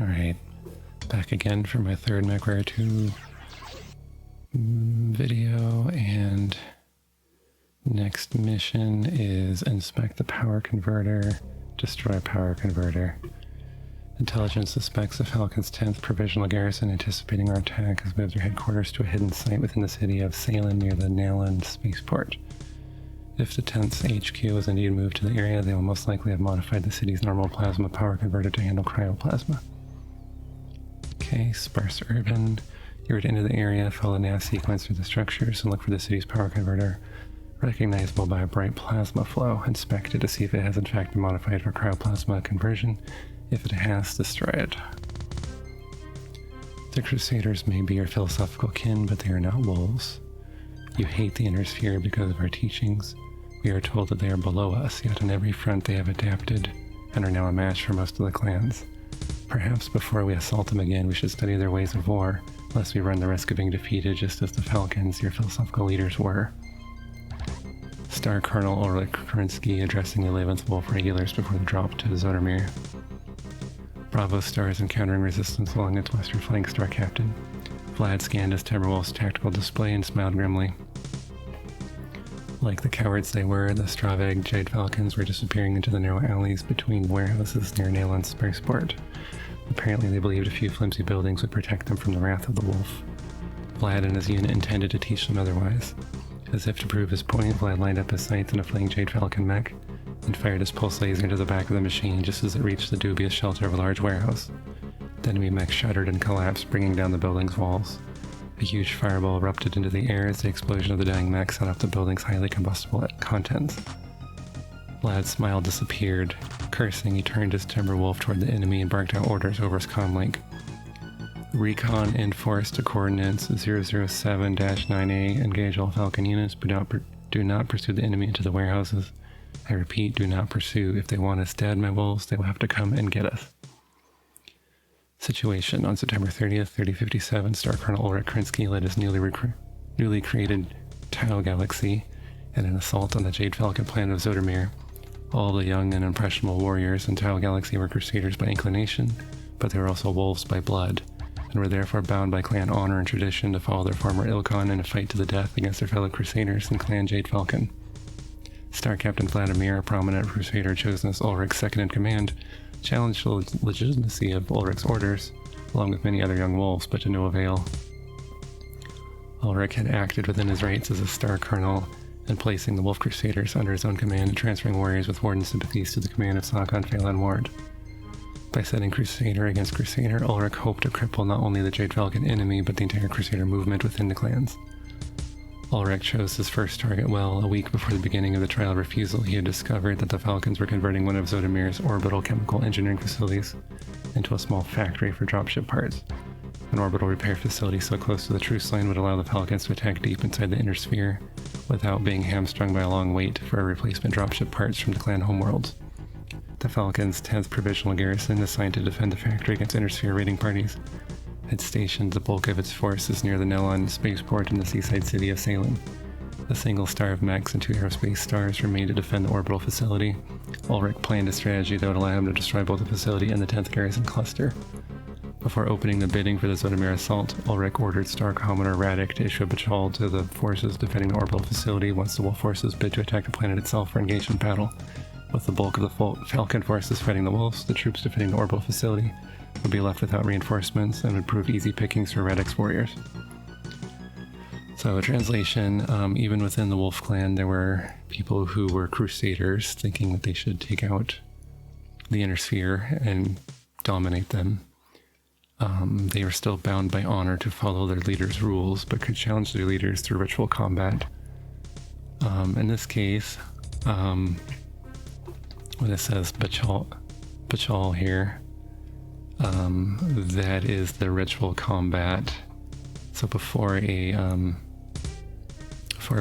Alright, back again for my third Mechwarrior 2 video, and next mission is inspect the power converter, destroy power converter. Intelligence suspects the Falcon's 10th Provisional Garrison, anticipating our attack, has moved their headquarters to a hidden site within the city of Salem near the Nalan spaceport. If the 10th's HQ is indeed moved to the area, they will most likely have modified the city's normal plasma power converter to handle cryoplasma. Okay, sparse urban. You were to enter the area, follow the nav sequence through the structures, and look for the city's power converter, recognizable by a bright plasma flow. Inspect it to see if it has in fact been modified for cryoplasma conversion. If it has, destroy it. The Crusaders may be your philosophical kin, but they are not wolves. You hate the Inner Sphere because of our teachings. We are told that they are below us, yet on every front they have adapted and are now a match for most of the clans. Perhaps before we assault them again, we should study their ways of war, lest we run the risk of being defeated just as the Falcons, your philosophical leaders, were. Star Colonel Ulrich Krinsky addressing the 11th Wolf regulars before the drop to Zodomir. Bravo Star is encountering resistance along its western flank, Star Captain. Vlad scanned his Timberwolf's tactical display and smiled grimly. Like the cowards they were, the Clan Jade Falcons were disappearing into the narrow alleys between warehouses near Nalan's spaceport. Apparently they believed a few flimsy buildings would protect them from the wrath of the wolf. Vlad and his unit intended to teach them otherwise. As if to prove his point, Vlad lined up his sights in a fleeing Jade Falcon mech and fired his pulse laser into the back of the machine just as it reached the dubious shelter of a large warehouse. The enemy mech shuddered and collapsed, bringing down the building's walls. A huge fireball erupted into the air as the explosion of the dying mech set off the building's highly combustible contents. Vlad's smile disappeared. Cursing, he turned his Timberwolf toward the enemy and barked out orders over his comlink. Recon enforced to coordinates 007-9A. Engage all Falcon units, but do not pursue the enemy into the warehouses. I repeat, do not pursue. If they want us dead, my wolves, they will have to come and get us. Situation. On September 30th, 3057, Star Colonel Ulrich Krinsky led his newly created Tau Galaxy in an assault on the Jade Falcon planet of Zodomir. All the young and impressionable warriors in Tau Galaxy were Crusaders by inclination, but they were also wolves by blood, and were therefore bound by clan honor and tradition to follow their former Ilkon in a fight to the death against their fellow Crusaders in Clan Jade Falcon. Star Captain Vladimir, a prominent Crusader chosen as Ulrich's second-in-command, challenged the legitimacy of Ulrich's orders, along with many other young wolves, but to no avail. Ulrich had acted within his rights as a Star Colonel, and placing the Wolf Crusaders under his own command and transferring warriors with Warden sympathies to the command of Sakon Phelan Ward. By setting Crusader against Crusader, Ulrich hoped to cripple not only the Jade Falcon enemy, but the entire Crusader movement within the clans. Ulrich chose his first target well. A week before the beginning of the trial refusal, he had discovered that the Falcons were converting one of Zodomir's orbital chemical engineering facilities into a small factory for dropship parts. An orbital repair facility so close to the truce line would allow the Falcons to attack deep inside the inner sphere without being hamstrung by a long wait for replacement dropship parts from the clan homeworlds. The Falcons' 10th Provisional Garrison, assigned to defend the factory against inner sphere raiding parties, had stationed the bulk of its forces near the Nalan spaceport in the seaside city of Salem. A single star of mechs and 2 aerospace stars remained to defend the orbital facility. Ulrich planned a strategy that would allow him to destroy both the facility and the 10th Garrison cluster. Before opening the bidding for the Zodomir assault, Ulrich ordered Star Commodore Radek to issue a patrol to the forces defending the orbital facility once the Wolf forces bid to attack the planet itself for engagement battle. With the bulk of the Falcon forces fighting the Wolves, the troops defending the orbital facility would be left without reinforcements and would prove easy pickings for Radek's warriors. So, a translation, even within the Wolf clan, there were people who were Crusaders, thinking that they should take out the Inner Sphere and dominate them. They were still bound by honor to follow their leaders' rules, but could challenge their leaders through ritual combat. In this case, when it says Bachal here, that is the ritual combat. So before a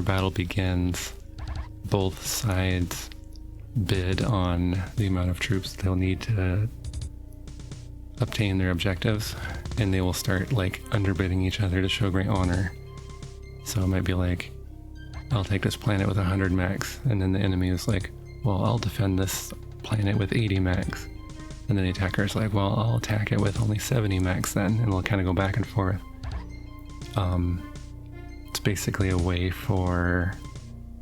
battle begins, both sides bid on the amount of troops they'll need to obtain their objectives, and they will start like underbidding each other to show great honor. So it might be like, I'll take this planet with 100 mechs, and then the enemy is like, well, I'll defend this planet with 80 mechs. And then the attacker's like, well, I'll attack it with only 70 mechs then, and we'll kind of go back and forth. It's basically a way for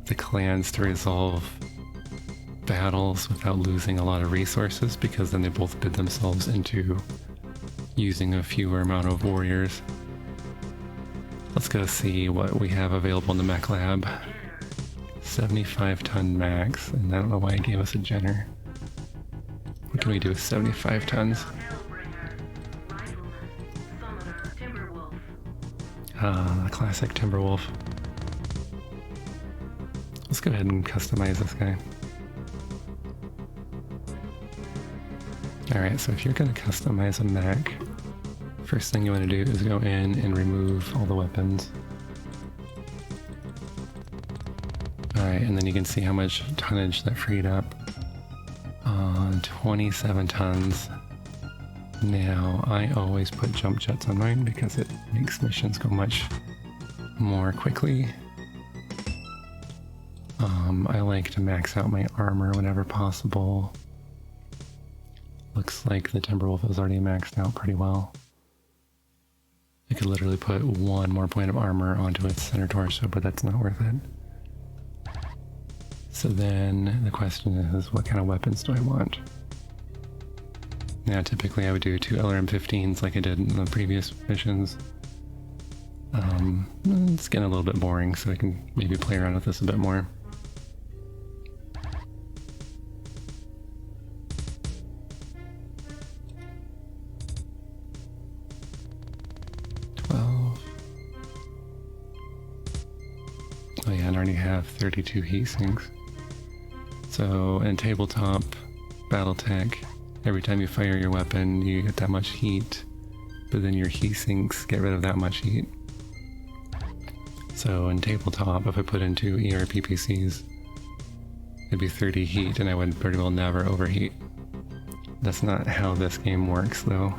the clans to resolve battles without losing a lot of resources, because then they both bid themselves into using a fewer amount of warriors. Let's go see what we have available in the mech lab. 75 ton max, and I don't know why it gave us a Jenner. What can we do with 75 tons? The classic Timberwolf. Let's go ahead and customize this guy. Alright, so if you're going to customize a mech, first thing you want to do is go in and remove all the weapons. Alright, and then you can see how much tonnage that freed up. 27 tons. Now, I always put jump jets on mine because it makes missions go much more quickly. I like to max out my armor whenever possible. Looks like the Timberwolf is already maxed out pretty well. I could literally put one more point of armor onto its center torso, but that's not worth it. So then the question is, what kind of weapons do I want? Now typically I would do 2 LRM-15s like I did in the previous missions. It's getting a little bit boring, so I can maybe play around with this a bit more. Oh yeah, and I already have 32 heat sinks. So in tabletop Battletech, every time you fire your weapon, you get that much heat, but then your heat sinks get rid of that much heat. So in tabletop, if I put in 2 ERPPCs, it'd be 30 heat, and I would pretty well never overheat. That's not how this game works, though.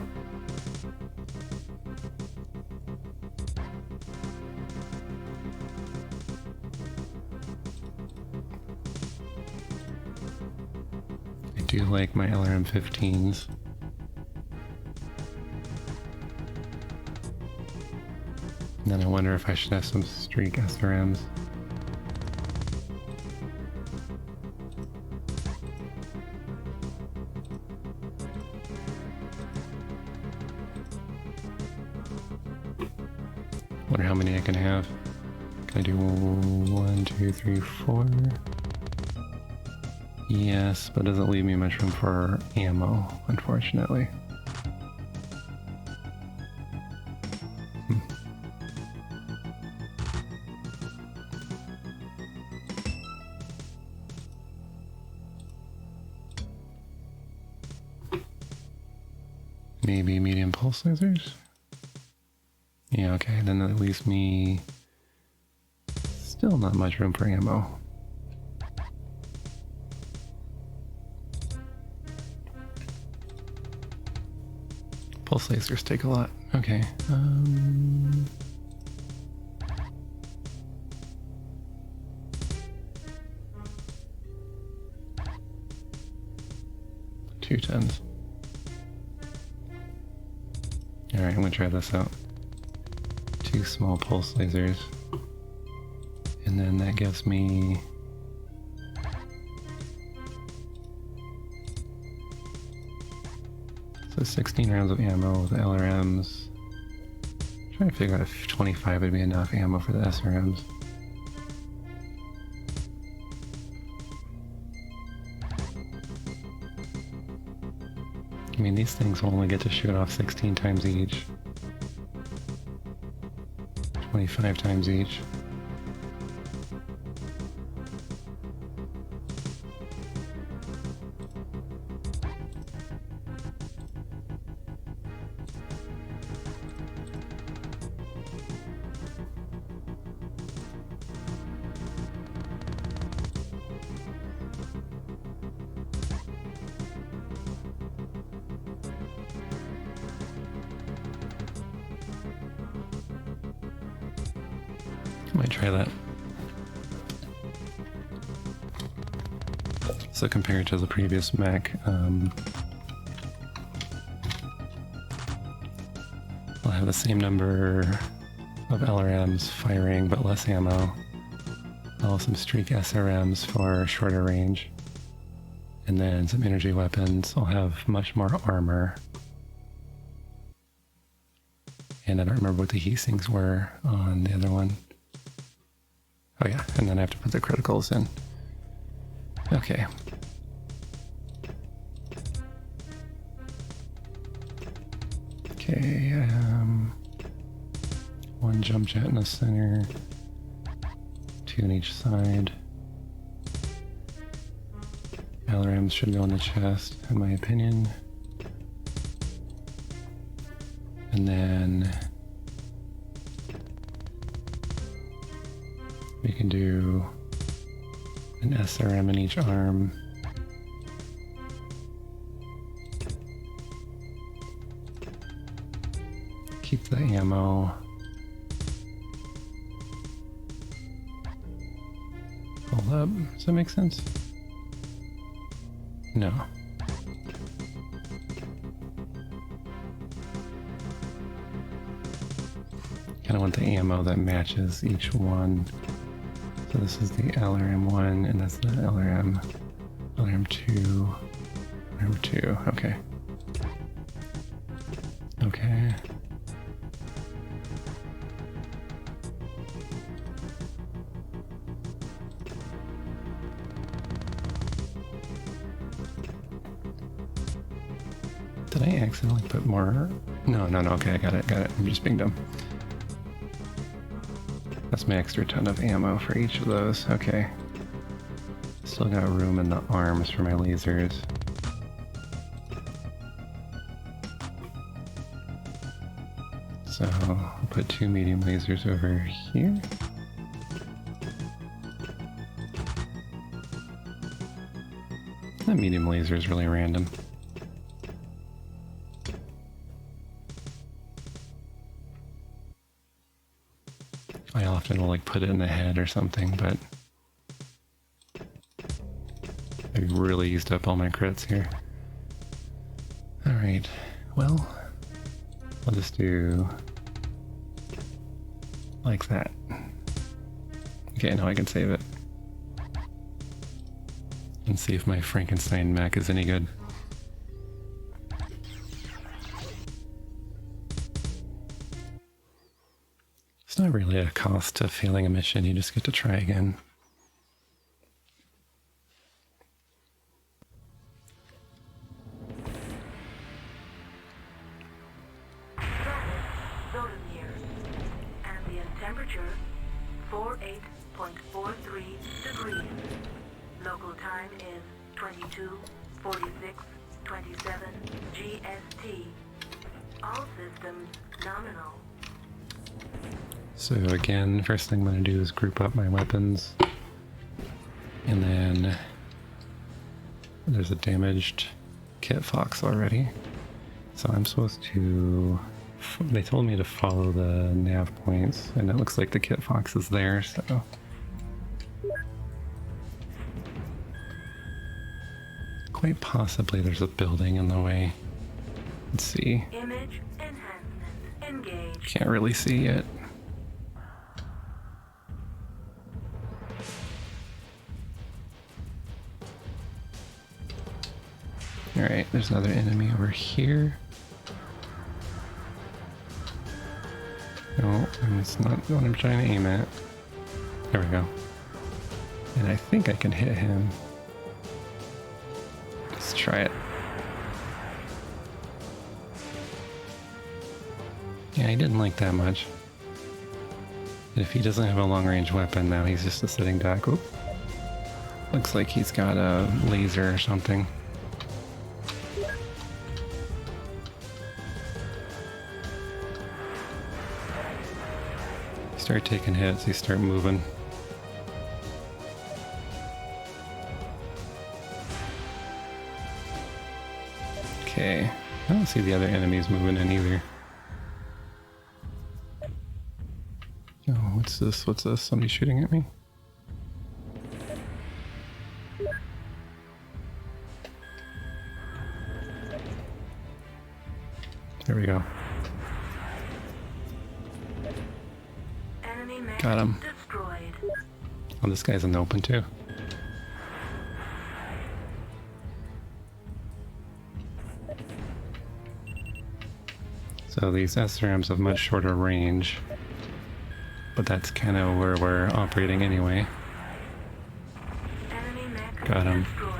I do like my LRM-15s. And then I wonder if I should have some streak SRMs. Wonder how many I can have. Can I do 1, 2, 3, 4? Yes, but it doesn't leave me much room for ammo, unfortunately. Maybe medium pulse lasers? Yeah, okay, then that leaves me still not much room for ammo. Pulse lasers take a lot. Okay. 2 tons. Alright, I'm gonna try this out. 2 small pulse lasers. And then that gives me... So 16 rounds of ammo with the LRMs. I'm trying to figure out if 25 would be enough ammo for the SRMs. I mean, these things will only get to shoot off 16 times each. 25 times each. Might try that. So compared to the previous mech, have the same number of LRMs firing but less ammo. I'll have some streak SRMs for shorter range. And then some energy weapons. I'll have much more armor. And I don't remember what the heat sinks were on the other one. Oh yeah, and then I have to put the criticals in. Okay. Okay, one jump jet in the center, 2 on each side. LRMs should go in the chest, in my opinion. And then we can do an SRM in each arm. Keep the ammo. Hold up. Does that make sense? No. Kind of want the ammo that matches each one. So this is the LRM 1, and that's the LRM 2, LRM 2. Okay. Okay. Did I accidentally put more? No, okay, I got it. I'm just being dumb. That's my extra ton of ammo for each of those. Okay. Still got room in the arms for my lasers. So I'll put 2 medium lasers over here. That medium laser is really random. I often will like put it in the head or something, but I really used up all my crits here. Alright, well, I'll just do like that. Okay, now I can save it. And see if my Frankenstein mech is any good. It's not really a cost to failing a mission, you just get to try again. Ambient temperature 48.43 degrees. Local time is 22:46:27 GST. All systems nominal. So again, first thing I'm going to do is group up my weapons. And then there's a damaged Kit Fox already. So I'm supposed to... They told me to follow the nav points, and it looks like the Kit Fox is there, so... Quite possibly there's a building in the way. Let's see. Image enhancement engaged. Can't really see yet. Alright, there's another enemy over here. No, it's not what I'm trying to aim at. There we go. And I think I can hit him. Let's try it. Yeah, he didn't like that much. And if he doesn't have a long-range weapon now, he's just a sitting duck. Oop. Looks like he's got a laser or something. Start taking hits, you start moving. Okay, I don't see the other enemies moving in either. Oh, what's this? What's this? Somebody shooting at me? There we go. Got him. destroyed. Oh, this guy's in the open too. So these SRMs have much shorter range, but that's kind of where we're operating anyway. Enemy mech Got him. destroyed.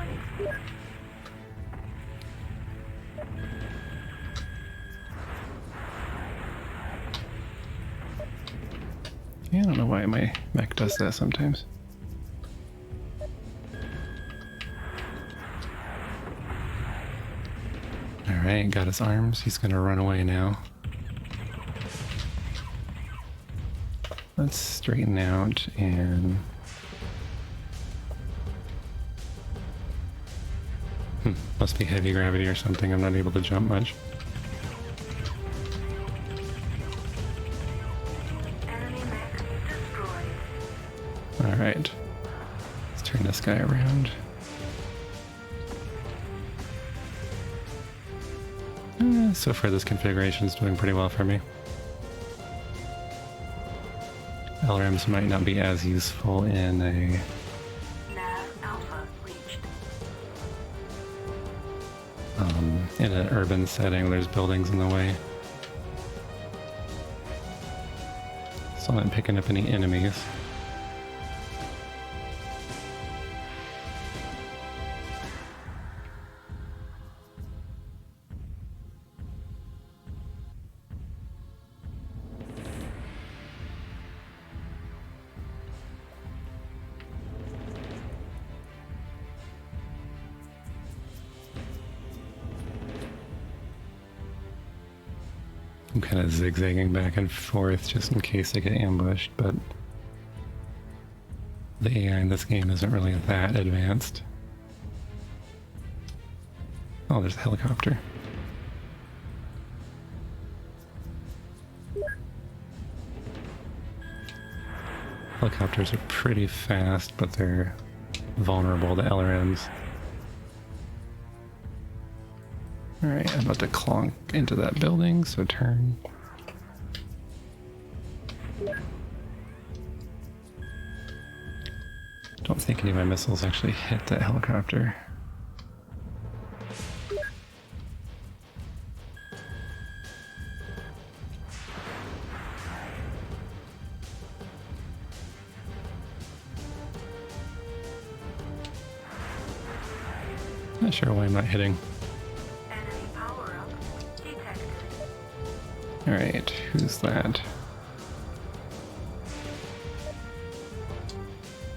Yeah, I don't know why my mech does that sometimes. Alright, got his arms. He's gonna run away now. Let's straighten out and... must be heavy gravity or something. I'm not able to jump much. Enemy mech destroyed. Alright. Let's turn this guy around. So far this configuration is doing pretty well for me. LRMs might not be as useful in a Nav Alpha reached. in an urban setting. There's buildings in the way. So I'm not picking up any enemies. I'm kind of zigzagging back and forth just in case I get ambushed, but the AI in this game isn't really that advanced. Oh, there's a helicopter. Helicopters are pretty fast, but they're vulnerable to LRMs. Alright, I'm about to clonk into that building, so turn. Don't think any of my missiles actually hit that helicopter. Not sure why I'm not hitting. Enemy power-up detected. Alright, who's that?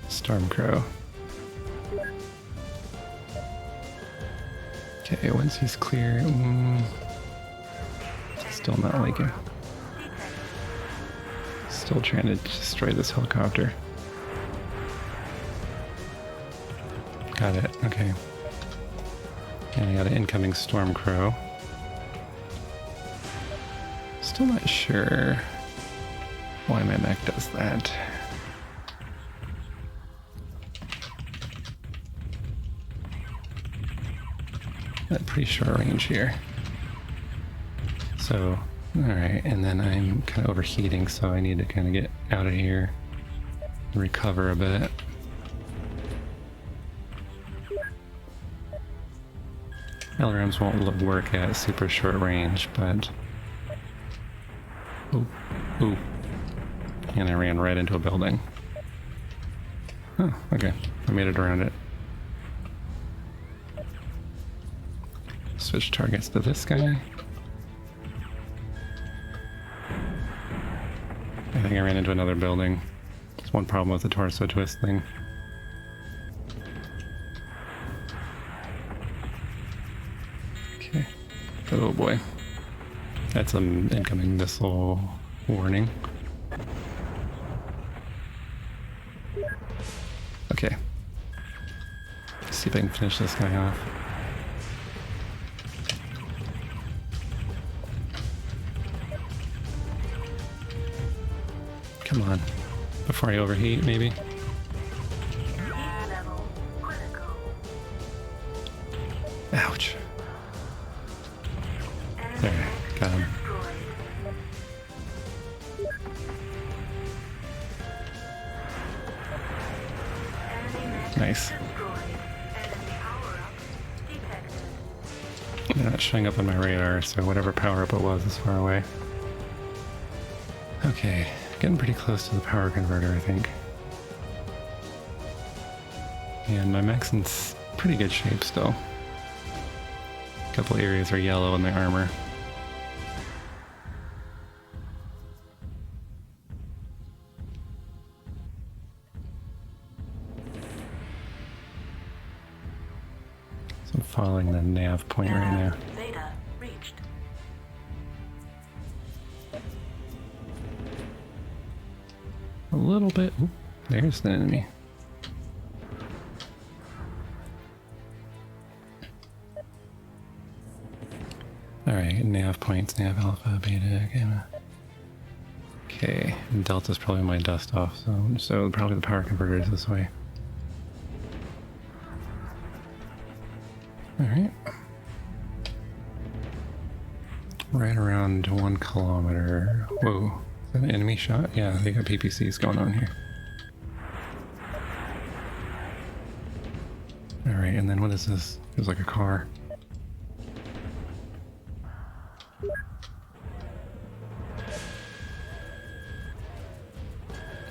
Stormcrow. Okay, once he's clear... still not liking. Still trying to destroy this helicopter. Got it, okay. And I got an incoming Stormcrow. Still not sure why my mech does that. Got a pretty short range here. So, alright, and then I'm kind of overheating, so I need to kind of get out of here and recover a bit. LRMs won't work at super short range, but... Ooh, ooh. And I ran right into a building. Oh, okay. I made it around it. Switch targets to this guy. I think I ran into another building. There's one problem with the torso twist thing. Okay. Oh boy. That's an incoming missile warning. Okay. Let's see if I can finish this guy off. Come on. Before I overheat, maybe? Heat level critical. Ouch. Enemy There, mech got him. destroyed. Nice. destroyed. Enemy power-up detected. They're not showing up on my radar, so whatever power-up it was is far away. Okay, getting pretty close to the power converter, I think. And my mech's in pretty good shape still. A couple areas are yellow in the armor. So I'm following the nav point right now. Beta reached. A little bit. Oop, there's the enemy. Alright, nav points, nav alpha, beta, gamma. Okay, and delta's probably my dust off zone, so probably the power converter is this way. Alright. Right around 1 kilometer. Whoa, is that an enemy shot? Yeah, they got PPCs going on here. Alright, and then what is this? Feels like a car.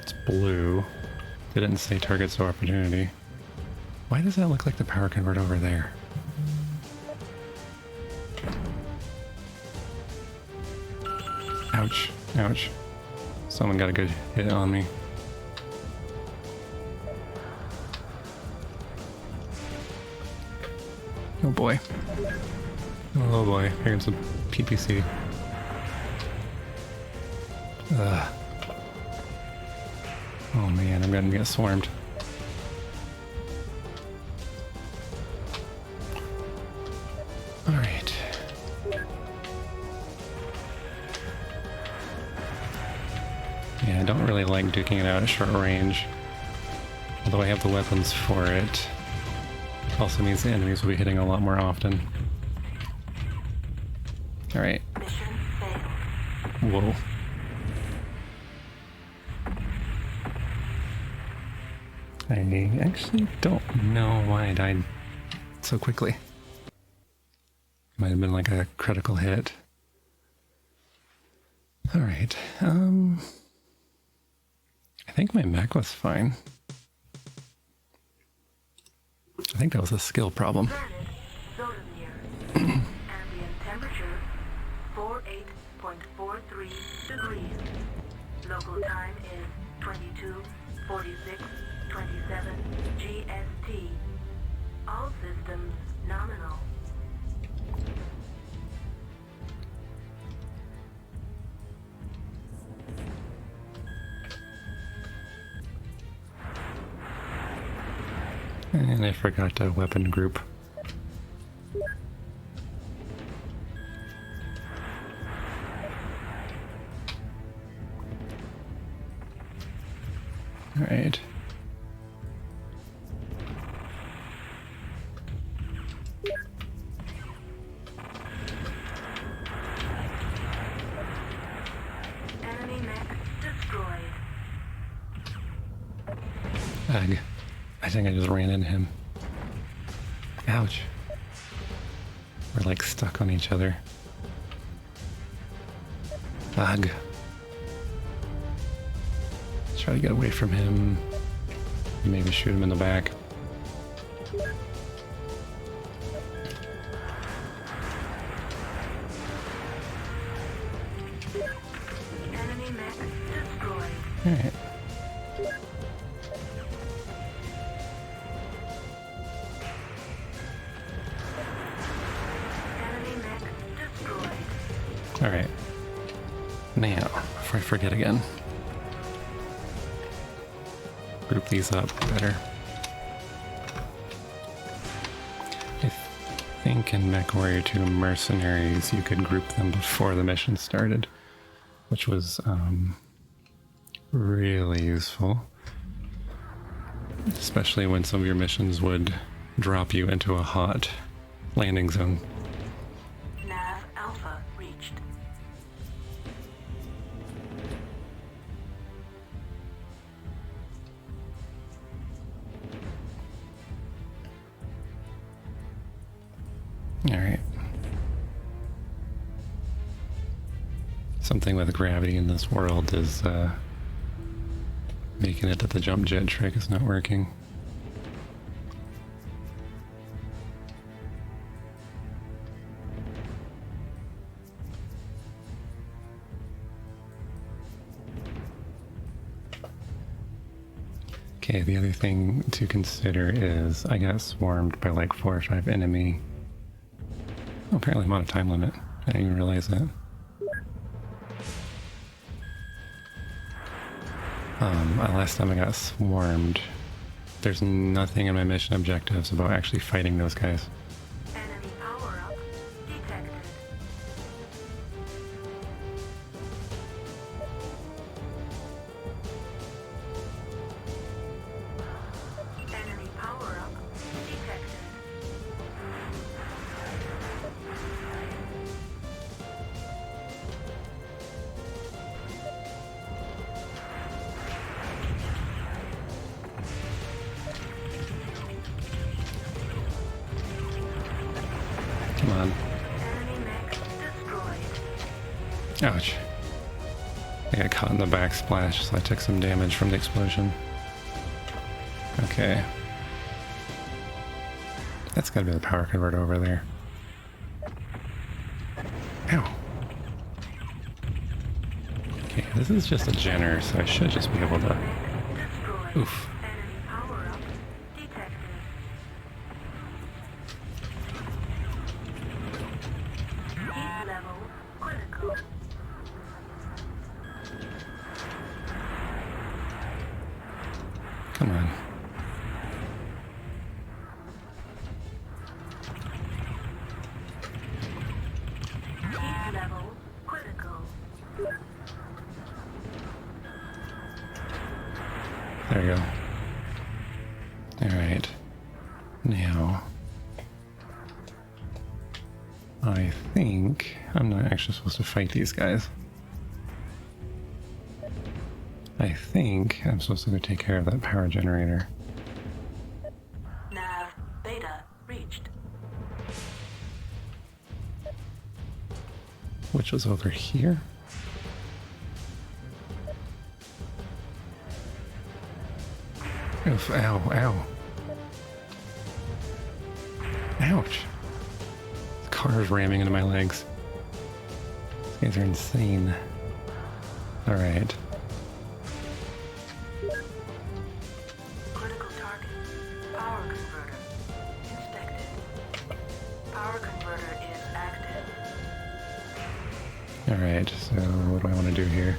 It's blue. They didn't say targets of opportunity. Why does that look like the power converter over there? Ouch. Ouch. Someone got a good hit on me. Oh boy. Oh boy. Here comes some PPC. Ugh. Oh man, I'm gonna get swarmed. Alright. Yeah, I don't really like duking it out at short range. Although I have the weapons for it. Also means the enemies will be hitting a lot more often. Alright. Mission failed. Whoa. I actually don't know why I died so quickly. Might have been like a critical hit. Alright, I think my mech was fine. I think that was a skill problem. Planet Zodomir. Ambient temperature 48.43 degrees. Local time is 22:46:27 GST. All systems nominal. And I forgot to weapon group. Alright. Enemy mech destroyed. Ugh. I think I just ran into him. Ouch. We're like stuck on each other. Ugh. Try to get away from him. Maybe shoot him in the back. Enemy mech destroyed. Alright. Enemy mech destroyed. Alright. Now, before I forget again. Group these up better. I think in Mechwarrior 2 Mercenaries you could group them before the mission started, which was really useful. Especially when some of your missions would drop you into a hot landing zone. Nav Alpha reached. Something with gravity in this world is making it that the jump jet trick is not working. Okay, the other thing to consider is I got swarmed by like 4 or 5 enemy. Oh, apparently I'm on a time limit. I didn't even realize that. Last time I got swarmed, there's nothing in my mission objectives about actually fighting those guys. Enemy power-up detected. Enemy power-up detected. Come on. Enemy mech destroyed. Ouch. I got caught in the backsplash, so I took some damage from the explosion. Okay. That's gotta be the power converter over there. Ow. Okay, this is just a Jenner, so I should just be able to... Destroyed. Oof. Enemy power-up detected. Heat level critical. Come on. Heat level critical. There you go. Alright. Now... I think I'm not actually supposed to fight these guys. I think I'm supposed to go take care of that power generator. Nav beta reached. Which was over here? Oof, ow, ow. Ouch. The car is ramming into my legs. These guys are insane. Alright. Critical target. Power converter inspected. Power converter is active. Alright, so what do I want to do here?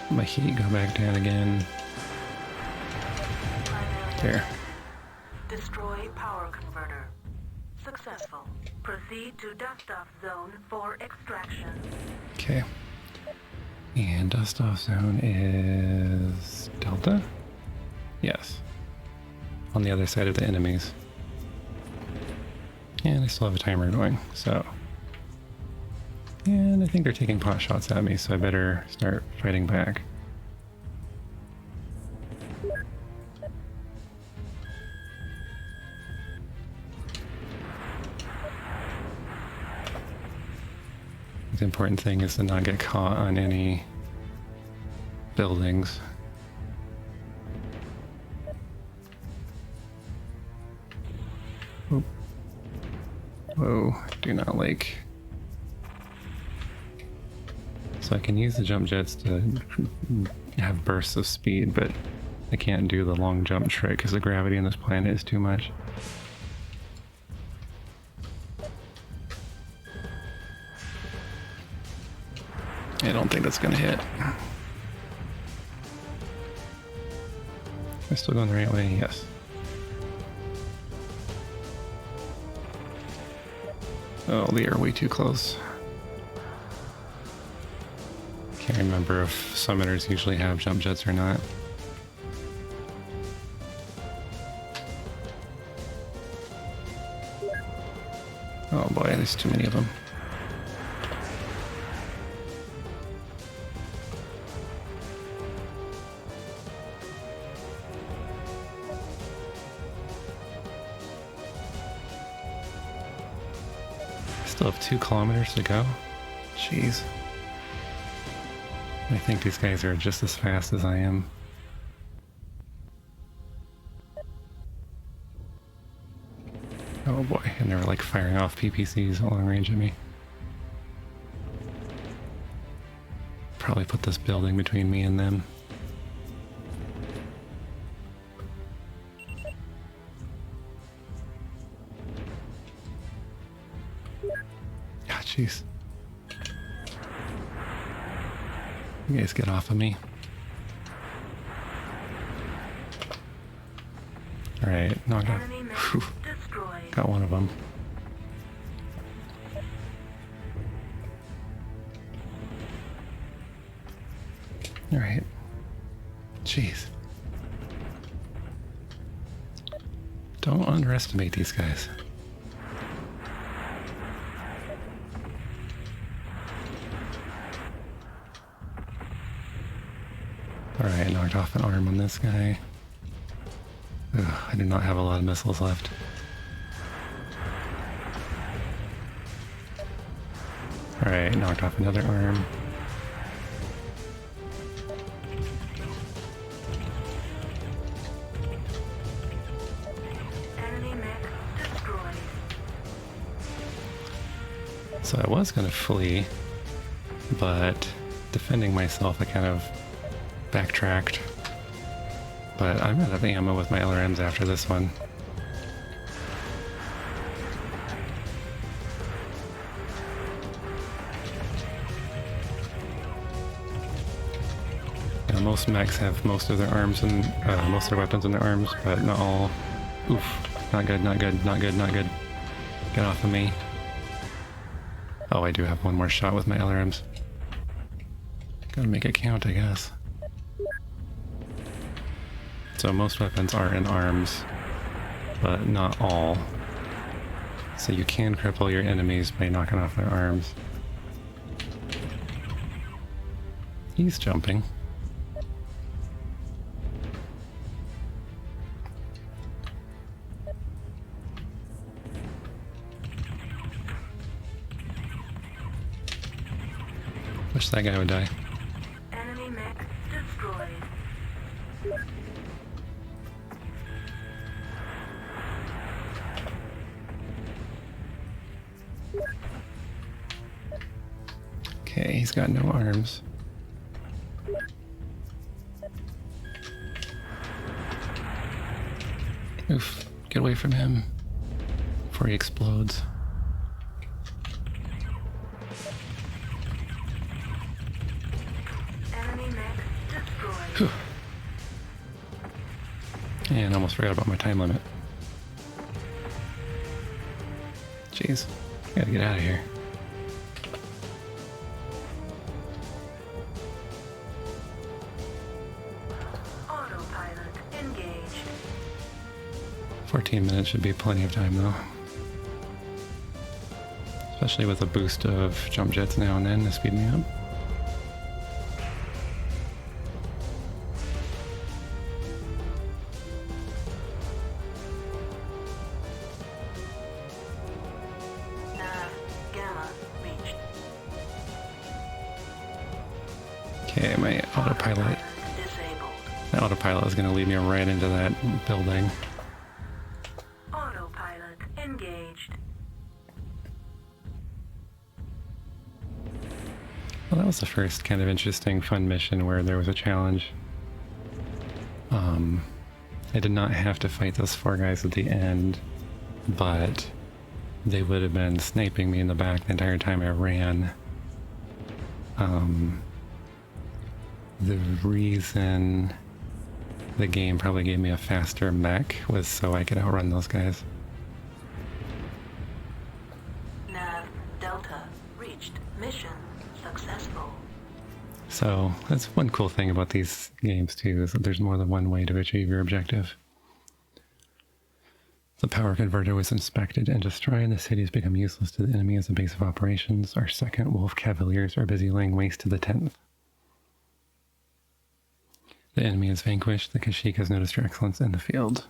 My heat go back down again. Primary There. destroy power converter. Successful. Proceed to dust-off zone for extraction. Okay. And dust off zone is Delta? Yes. On the other side of the enemies. And I still have a timer going, so. And I think they're taking pot shots at me, so I better start fighting back. The important thing is to not get caught on any buildings. Oop. Whoa, do not like. So I can use the jump jets to have bursts of speed, but I can't do the long jump trick because the gravity on this planet is too much. I don't think that's gonna hit. Am I still going the right way? Yes. Oh, they are way too close. Can't remember if summoners usually have jump jets or not. Oh boy, there's too many of them. Still have 2 kilometers to go. Jeez. I think these guys are just as fast as I am. Oh boy, and they're like firing off PPCs at long range at me. Probably put this building between me and them. Ah, jeez. You guys get off of me. Alright, knocked out. Whew. Got one of them. Alright. Jeez. Don't underestimate these guys. Alright, knocked off an arm on this guy. Ugh, I do not have a lot of missiles left. Alright, knocked off another arm. Enemy mech destroyed. So I was going to flee, but defending myself, I kind of backtracked. But I'm out of ammo with my LRMs after this one. Now, most mechs have most of their arms and most of their weapons in their arms, but not all. Oof! Not good. Not good. Not good. Not good. Get off of me. Oh, I do have one more shot with my LRMs. Gotta make it count, I guess. So most weapons are in arms, but not all. So you can cripple your enemies by knocking off their arms. He's jumping. Wish that guy would die. Enemy mech destroyed. Okay, he's got no arms. Oof, get away from him before he explodes. Enemy mech destroyed. Whew. And almost forgot about my time limit. Jeez, I gotta get out of here. Autopilot engaged. 14 minutes should be plenty of time though. Especially with a boost of jump jets now and then to speed me up. Gamma reached. Okay, my autopilot. Disabled. My autopilot is going to lead me right into that building. Autopilot engaged. Well, that was the first kind of interesting, fun mission where there was a challenge. I did not have to fight those 4 guys at the end, but they would have been sniping me in the back the entire time I ran. The reason the game probably gave me a faster mech was so I could outrun those guys. Nav Delta reached. Mission successful. So that's one cool thing about these games too, is that there's more than one way to achieve your objective. The power converter was inspected and destroyed. The city has become useless to the enemy as a base of operations. Our 2nd Wolf Cavaliers are busy laying waste to the 10th. The enemy is vanquished. The Kashyyyk has noticed your excellence in the field.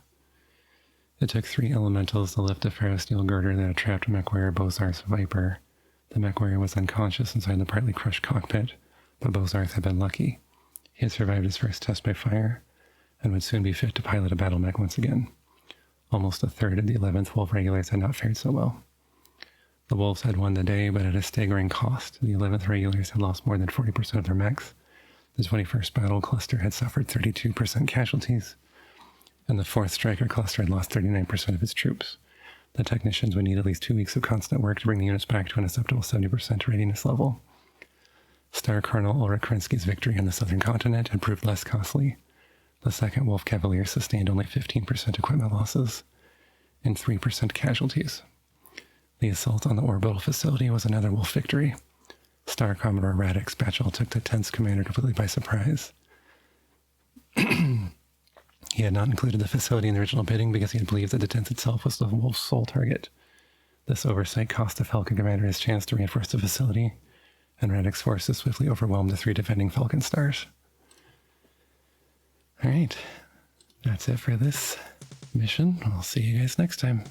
It took 3 elementals to lift a ferrosteel girder that had trapped Mechwarrior Bozarth's Viper. The Mechwarrior was unconscious inside the partly crushed cockpit, but Bozarth had been lucky. He had survived his first test by fire, and would soon be fit to pilot a battle mech once again. Almost a third of the 11th Wolf Regulars had not fared so well. The Wolves had won the day, but at a staggering cost. The 11th Regulars had lost more than 40% of their mechs. The 21st Battle Cluster had suffered 32% casualties, and the 4th Striker Cluster had lost 39% of its troops. The technicians would need at least 2 weeks of constant work to bring the units back to an acceptable 70% readiness level. Star Colonel Ulrich Kerensky's victory on the southern continent had proved less costly. The 2nd Wolf Cavalier sustained only 15% equipment losses and 3% casualties. The assault on the orbital facility was another Wolf victory. Star Commodore Radek Spatchel took the 10th commander completely by surprise. He had not included the facility in the original bidding because he had believed that the 10th itself was the Wolf's sole target. This oversight cost the Falcon commander his chance to reinforce the facility, and Radek's forces swiftly overwhelmed the 3 defending Falcon stars. Alright, that's it for this mission. I'll see you guys next time.